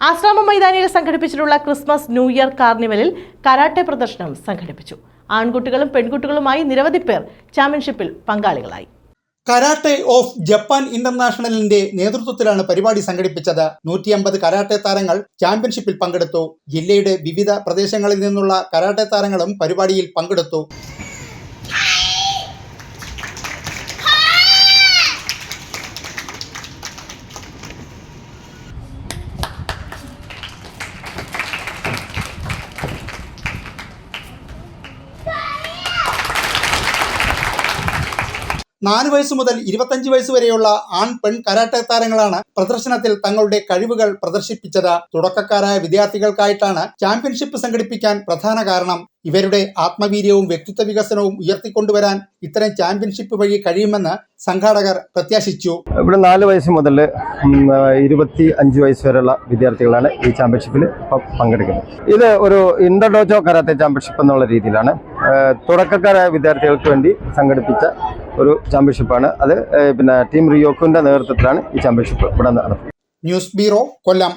ആശ്രാമ മൈതാനിയിൽ സംഘടിപ്പിച്ചിട്ടുള്ള Christmas new year കാർണിവലിൽ karate പ്രദർശനം സംഘടിപ്പിച്ചു. ആൺകുട്ടികളും പെൺകുട്ടികളുമായി നിരവധി പേർ ചാമ്പ്യൻഷിപ്പിൽ പങ്കാളികളായി. കരാട്ടെ ഓഫ് ജപ്പാൻ ഇന്റർനാഷണലിന്റെ നേതൃത്വത്തിലാണ് പരിപാടി സംഘടിപ്പിച്ചത്. 150 കരാട്ടെ താരങ്ങൾ ചാമ്പ്യൻഷിപ്പിൽ പങ്കെടുത്തു. ജില്ലയുടെ വിവിധ പ്രദേശങ്ങളിൽ നിന്നുള്ള കരാട്ടെ താരങ്ങളും പരിപാടിയിൽ പങ്കെടുത്തു. നാല് വയസ്സ് മുതൽ 25 വയസ്സ് വരെയുള്ള ആൺ പെൺ കരാട്ടെ താരങ്ങളാണ് പ്രദർശനത്തിൽ തങ്ങളുടെ കഴിവുകൾ പ്രദർശിപ്പിച്ചത്. തുടക്കക്കാരായ വിദ്യാർത്ഥികൾക്കായിട്ടാണ് ചാമ്പ്യൻഷിപ്പ് സംഘടിപ്പിക്കാൻ പ്രധാന കാരണം. ഇവരുടെ ആത്മവീര്യവും വ്യക്തിത്വ വികസനവും ഉയർത്തിക്കൊണ്ടുവരാൻ ഇത്തരം ചാമ്പ്യൻഷിപ്പ് വഴി കഴിയുമെന്ന് സംഘാടകർ പ്രത്യാശിച്ചു. ഇവിടെ 4 വയസ്സ് മുതൽ 25 വയസ്സ് വരെയുള്ള വിദ്യാർത്ഥികളാണ് ഈ ചാമ്പ്യൻഷിപ്പിൽ പങ്കെടുക്കുന്നത്. ഇത് ഒരു ഇന്റർഡോജോ കരാട്ടെ ചാമ്പ്യൻഷിപ്പ് എന്നുള്ള രീതിയിലാണ് തുടക്കക്കാരായ വിദ്യാർത്ഥികൾക്ക് വേണ്ടി സംഘടിപ്പിച്ച ഒരു ചാമ്പ്യൻഷിപ്പാണ്. അത് ടീം റിയോക്കുവിന്റെ നേതൃത്വത്തിലാണ് ഈ ചാമ്പ്യൻഷിപ്പ് ഇവിടെ നടത്തുന്നത്. ന്യൂസ് ബ്യൂറോ, കൊല്ലം.